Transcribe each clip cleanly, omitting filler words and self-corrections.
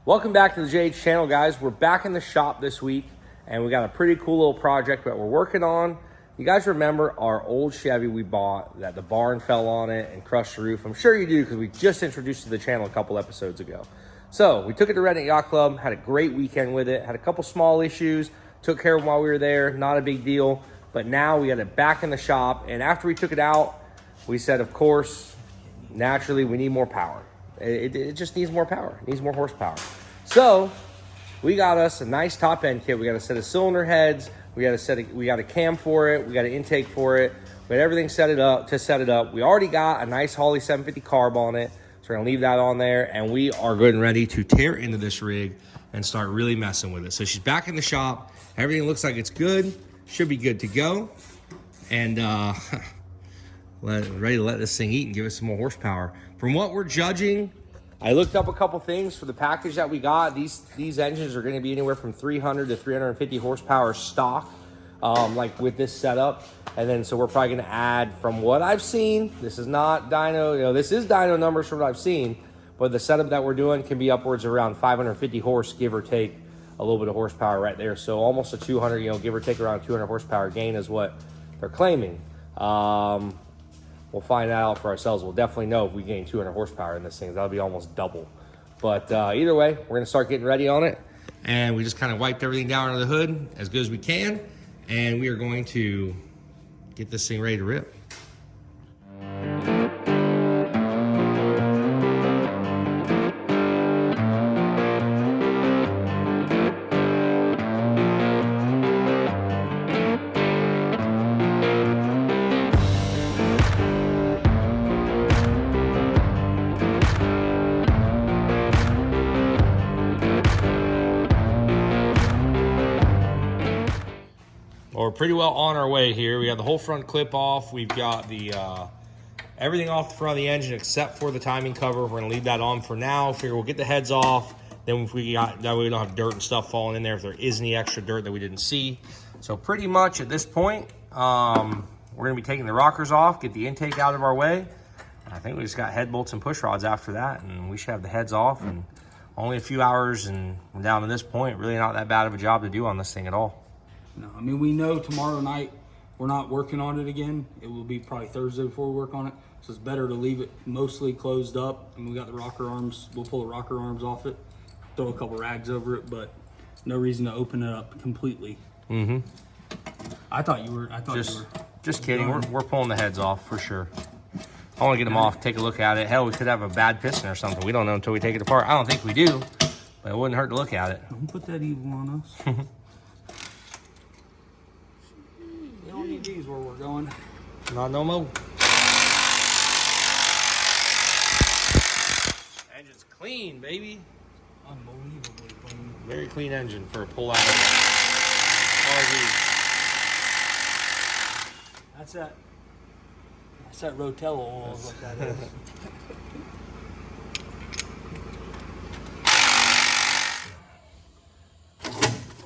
Welcome back to the JH channel, guys. We're back in the shop this week, and we got a pretty cool little project that we're working on. You guys remember our old Chevy we bought that the barn fell on it and crushed the roof? I'm sure you do because we just introduced it to the channel a couple episodes ago. So we took it to Redneck Yacht Club, had a great weekend with it, had a couple small issues, took care of them while we were there, not a big deal. But now we got it back in the shop, and after we took it out, we said, of course, naturally, we need more power. It just needs more power. It needs more horsepower. So we got us a nice top end kit. We got a set of cylinder heads. We got a cam for it. We got an intake for it. We got everything set it up. We already got a nice Holley 750 carb on it. So we're gonna leave that on there, and we are good and ready to tear into this rig and start really messing with it. So she's back in the shop. Everything looks like it's good. Should be good to go. And ready to let this thing eat and give us some more horsepower. From what we're judging, I looked up a couple things for the package that we got. These engines are going to be anywhere from 300 to 350 horsepower stock, like with this setup. And then so we're probably going to add, from what I've seen, this is not dyno, this is dyno numbers from what I've seen, but the setup that we're doing can be upwards of around 550 horse, give or take a little bit of horsepower right there. So almost a 200, give or take around 200 horsepower gain is what they're claiming. We'll find that out for ourselves. We'll definitely know if we gain 200 horsepower in this thing. That'll be almost double. But either way, we're going to start getting ready on it. And we just kind of wiped everything down under the hood as good as we can. And we are going to get this thing ready to rip. We're pretty well on our way here. We have the whole front clip off. We've got the everything off the front of the engine except for the timing cover. We're gonna leave that on for now. Figure we'll get the heads off. Then if we got that way, we don't have dirt and stuff falling in there if there is any extra dirt that we didn't see. So pretty much at this point, we're gonna be taking the rockers off, get the intake out of our way. I think we just got head bolts and push rods after that, and we should have the heads off. And only a few hours and down to this point, really not that bad of a job to do on this thing at all. No, I mean, we know tomorrow night we're not working on it again. It will be probably Thursday before we work on it. So it's better to leave it mostly closed up. And we got the rocker arms. We'll pull the rocker arms off it, throw a couple rags over it, but no reason to open it up completely. Mm-hmm. I thought you were. Just kidding. We're pulling the heads off for sure. I want to get them off, take a look at it. Hell, we could have a bad piston or something. We don't know until we take it apart. I don't think we do, but it wouldn't hurt to look at it. Don't put that evil on us. You don't need these where we're going. Not no more. Engine's clean, baby. Unbelievably clean. Very clean engine for a pull out of RV. That's that Rotella oil is what that is.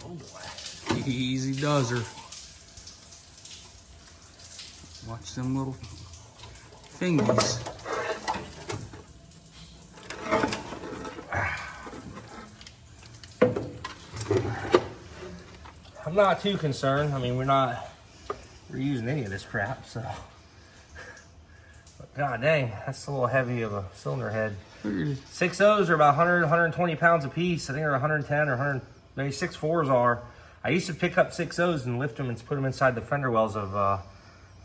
Oh boy. Easy does her. Watch them little fingies. I'm not too concerned. I mean, we're using any of this crap, so. But god dang, that's a little heavy of a cylinder head. 6.0s are about 100, 120 pounds a piece. I think they're 110 or 100, maybe 6.4s are. I used to pick up 6.0s and lift them and put them inside the fender wells of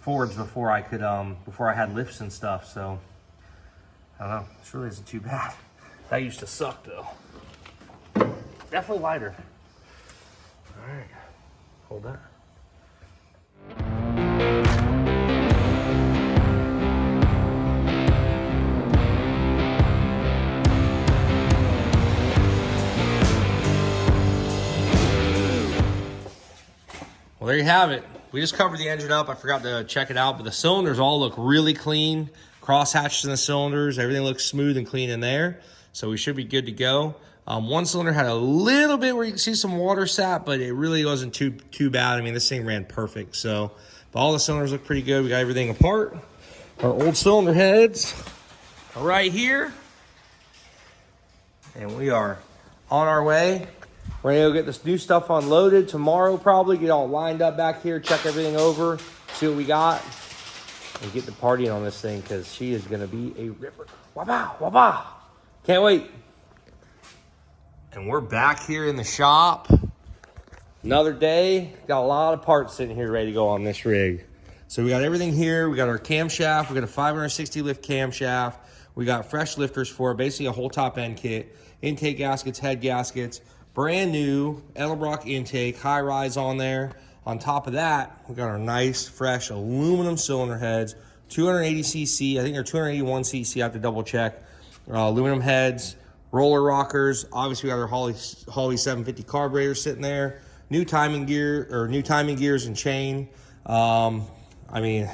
Fords before I could before I had lifts and stuff. So I don't know, this really isn't too bad. That used to suck though. Definitely lighter. All right, hold that. Well, there you have it. We just covered the engine up. I forgot to check it out, but the cylinders all look really clean. Cross hatches in the cylinders. Everything looks smooth and clean in there. So we should be good to go. One cylinder had a little bit where you can see some water sap, but it really wasn't too bad. I mean, this thing ran perfect. So, but all the cylinders look pretty good. We got everything apart. Our old cylinder heads are right here. And we are on our way. We're gonna go get this new stuff unloaded tomorrow, probably get all lined up back here, check everything over, see what we got, and get the partying on this thing because she is gonna be a ripper. Waba, waba. Can't wait. And we're back here in the shop. Another day. Got a lot of parts sitting here ready to go on this rig. So we got everything here. We got our camshaft. We got a 560 lift camshaft. We got fresh lifters for it, basically a whole top end kit. Intake gaskets, head gaskets. Brand new Edelbrock intake, high rise on there. On top of that, we got our nice, fresh aluminum cylinder heads, 280cc, I think they're 281cc, I have to double check. Aluminum heads, roller rockers. Obviously, we got our Holly 750 carburetor sitting there. New timing gears and chain. I mean,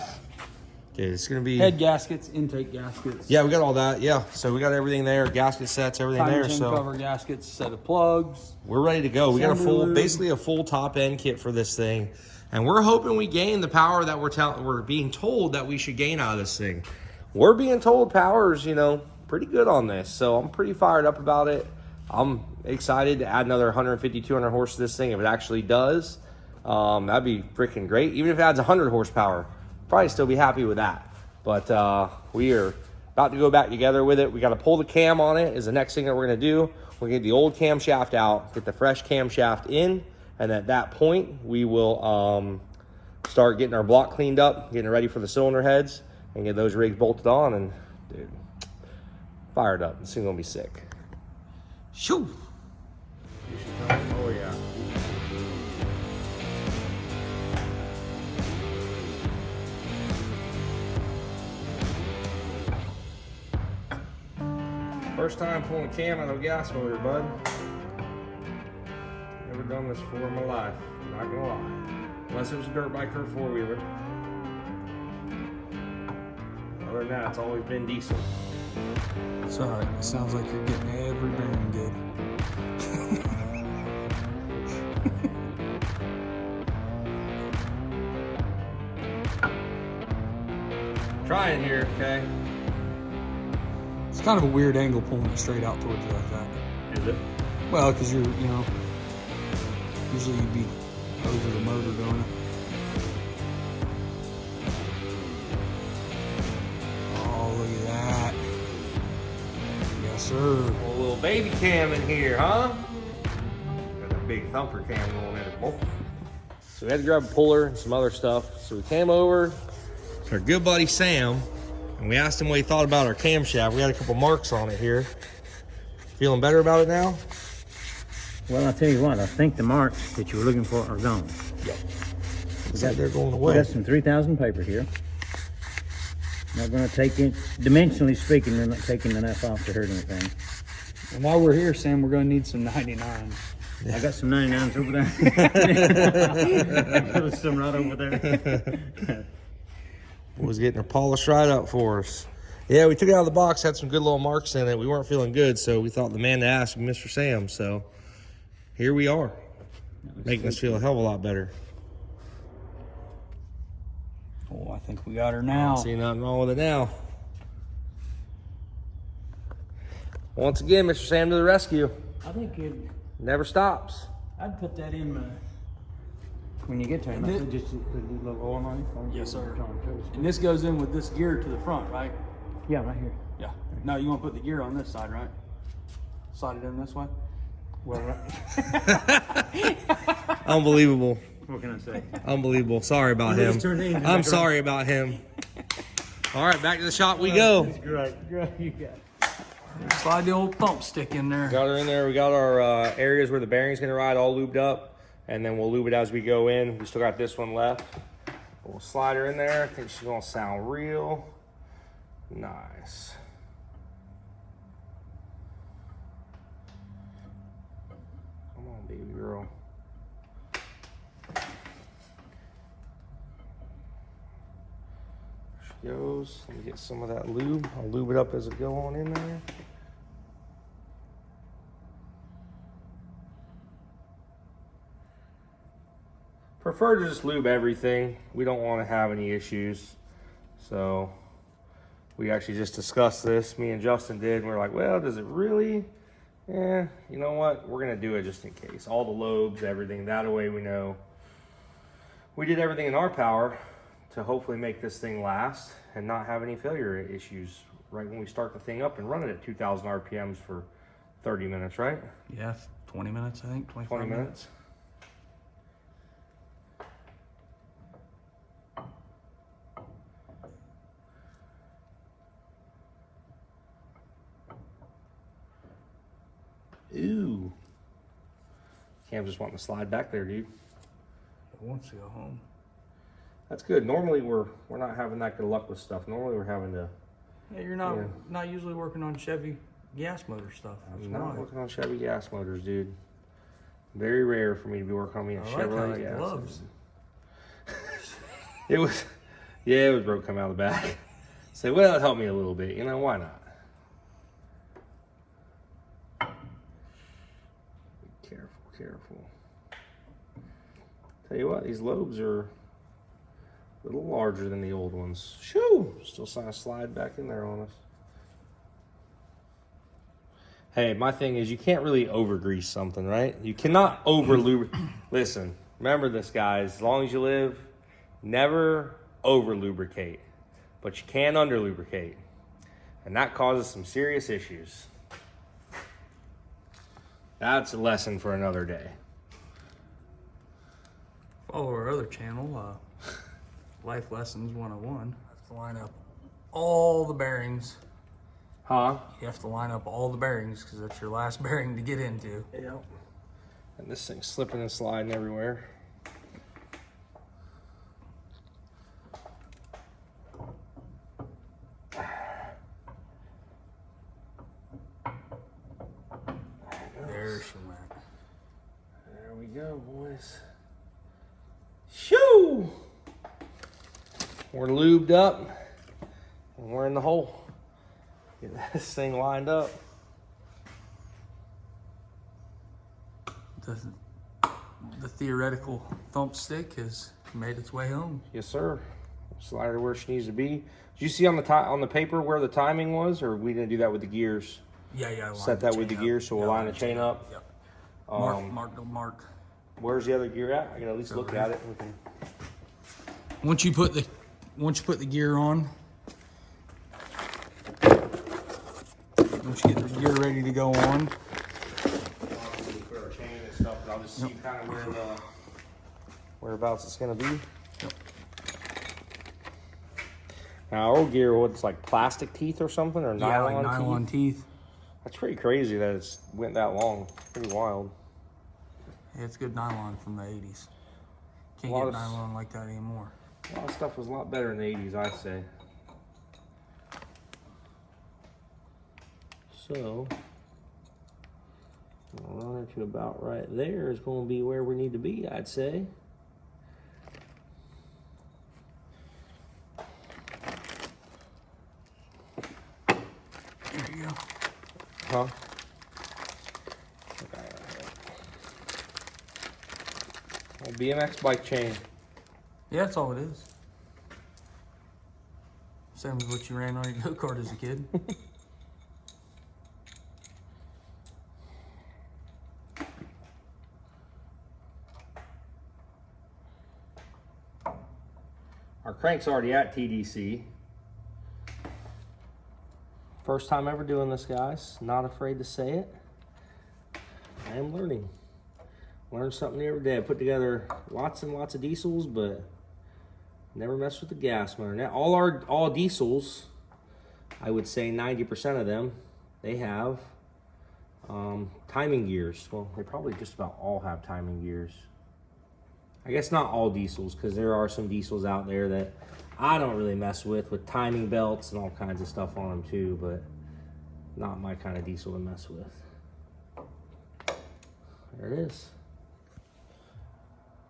dude, it's gonna be Head gaskets, intake gaskets. Yeah, we got all that. Yeah, so we got everything there, gasket sets, everything Timing there. chain So cover gaskets, set of plugs. we're ready to go. We got basically a full top end kit for this thing, and we're hoping we gain the power that we're being told that we should gain out of this thing. We're being told power's, pretty good on this, so I'm pretty fired up about it. I'm excited to add another 150, 200 horse to this thing if it actually does. That'd be freaking great. Even if it adds 100 horsepower, probably still be happy with that. But we are about to go back together with it. We got to pull the cam on it is the next thing that we're going to do. We're going to get the old camshaft out, get the fresh camshaft in, and at that point, we will start getting our block cleaned up, getting it ready for the cylinder heads, and get those rigs bolted on. And, dude, fired up. This thing's going to be sick. Shoo! Oh, yeah. First time pulling cam out of a gas motor, bud. Never done this before in my life, not gonna lie. Unless it was a dirt bike or a four-wheeler. Other than that, it's always been diesel. It's alright. It sounds like you're getting every bearing good. Trying here, okay? It's kind of a weird angle pulling it straight out towards you like that. Is it? Well, because you're, usually you'd be over the motor doing it. Oh, look at that. Yes, sir. A little baby cam in here, huh? Got a big thumper cam going in it. Oh. So we had to grab a puller and some other stuff. So we came over to our good buddy Sam, and we asked him what he thought about our camshaft. We had a couple marks on it here. Feeling better about it now? Well, I'll tell you what, I think the marks that you were looking for are gone. Yep. Looks like they're going We away. got some 3000 paper here. Not going to take it, dimensionally speaking, they're not taking enough off to hurt anything. And while we're here, Sam, we're going to need some 99s. I got some 99s over there. There's some right over there. Was getting her polished right up for us. Yeah, we took it out of the box, had some good little marks in it. We weren't feeling good, so we thought the man to ask was Mr. Sam. So here we are, making us feel a hell of a lot better. Oh, I think we got her now. See nothing wrong with it now. Once again, Mr. Sam to the rescue. I think Never stops. I'd put that in when you get to it. Just put a little oil on it. Yes, sir. And this goes in with this gear to the front, right? Yeah, right here. Yeah. No, you want to put the gear on this side, right? Slide it in this way? Well, right. Unbelievable. What can I say? Unbelievable. Sorry about him. I'm sorry about him. All right, back to the shop we go. Great, you got it. Slide the old thump stick in there. Got her in there. We got our areas where the bearing's gonna ride all lubed up, and then we'll lube it as we go in. We still got this one left. We'll slide her in there. I think she's gonna sound real nice. Come on, baby girl. There she goes. Let me get some of that lube. I'll lube it up as it go on in there. Prefer to just lube everything. We don't want to have any issues. So we actually just discussed this. Me and Justin did. And we're like, well, does it really Yeah, you know what? We're gonna do it just in case. All the lobes, everything. That way we know we did everything in our power to hopefully make this thing last and not have any failure issues right when we start the thing up and run it at 2,000 RPMs for 30 minutes, right? Yeah, 20 minutes, I think, 25 20 minutes. Ooh. Cam's just wanting to slide back there, dude. It wants to go home. That's good. Normally we're not having that good luck with stuff. Normally we're having to. Yeah, you're not usually working on Chevy gas motor stuff. I'm not working on Chevy gas motors, dude. Very rare for me to be working on me a Chevrolet gas. Gloves. It was broke coming out of the back. Say, well, it helped me a little bit. You know, why not? Careful. Tell you what, these lobes are a little larger than the old ones. Shoo! Still trying to slide back in there on us. Hey, my thing is you can't really over grease something, right? You cannot over lubricate. Listen, remember this, guys. As long as you live, never over lubricate, but you can under lubricate, and that causes some serious issues. That's a lesson for another day. Follow our other channel, Life Lessons 101. Have to line up all the bearings. Huh? You have to line up all the bearings because that's your last bearing to get into. Yep. And this thing's slipping and sliding everywhere. There she went. There we go, boys. Shoo! We're lubed up and we're in the hole. Get this thing lined up. The theoretical thump stick has made its way home. Yes, sir. Slide her where she needs to be. Did you see on the paper where the timing was, or we didn't do that with the gears? Yeah. Set that with the gears, so we'll line the chain up. Yep. Mark. Where's the other gear at? I can at least look at it. Once you put the gear on, once you get the gear ready to go on, put our chain and stuff, and I'll just see kind of whereabouts it's gonna be. Yep. Now, our old gear, what's like plastic teeth or something, or nylon teeth. That's pretty crazy that it's went that long. Pretty wild. Yeah, it's good nylon from the 80s. Can't get nylon like that anymore. A lot of stuff was a lot better in the 80s, I'd say. So, run her to about right there is going to be where we need to be, I'd say. There you go. Huh? Well, BMX bike chain. Yeah, that's all it is. Same as what you ran on your go-kart as a kid. Our crank's already at TDC. First time ever doing this, guys. Not afraid to say it. I am learning. Learn something new every day. I put together lots and lots of diesels, but never messed with the gas motor. Now, all diesels, I would say 90% of them, they have timing gears. Well, they probably just about all have timing gears. I guess not all diesels, because there are some diesels out there that I don't really mess with timing belts and all kinds of stuff on them too, but not my kind of diesel to mess with. There it is.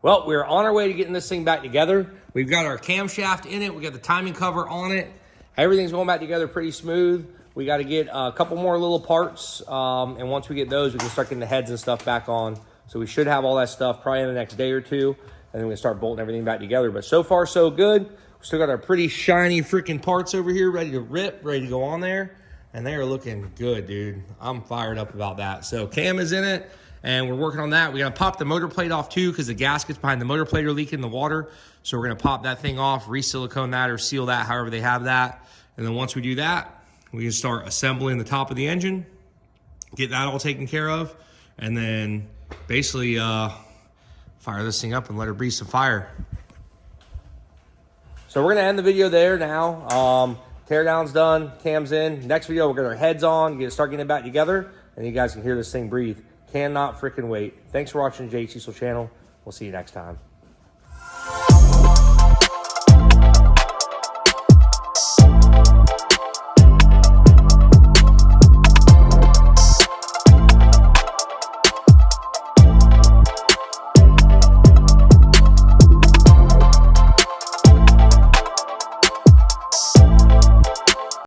Well, we're on our way to getting this thing back together. We've got our camshaft in it. We got the timing cover on it. Everything's going back together pretty smooth. We got to get a couple more little parts, and once we get those, we can start getting the heads and stuff back on. So we should have all that stuff probably in the next day or two, and then we can start bolting everything back together. But so far, so good. We still got our pretty shiny freaking parts over here ready to rip, ready to go on there. and they are looking good, dude. I'm fired up about that. So Cam is in it, and we're working on that. We got to pop the motor plate off too, because the gaskets behind the motor plate are leaking the water. So we're going to pop that thing off, re-silicone that or seal that, however they have that. And then once we do that, we can start assembling the top of the engine, get that all taken care of, and then basically fire this thing up and let her breathe some fire. So we're gonna end the video there now. Teardown's done, Cam's in. Next video, we're gonna our heads on, start getting it back together, and you guys can hear this thing breathe. Cannot freaking wait. Thanks for watching the J Cecil channel. We'll see you next time.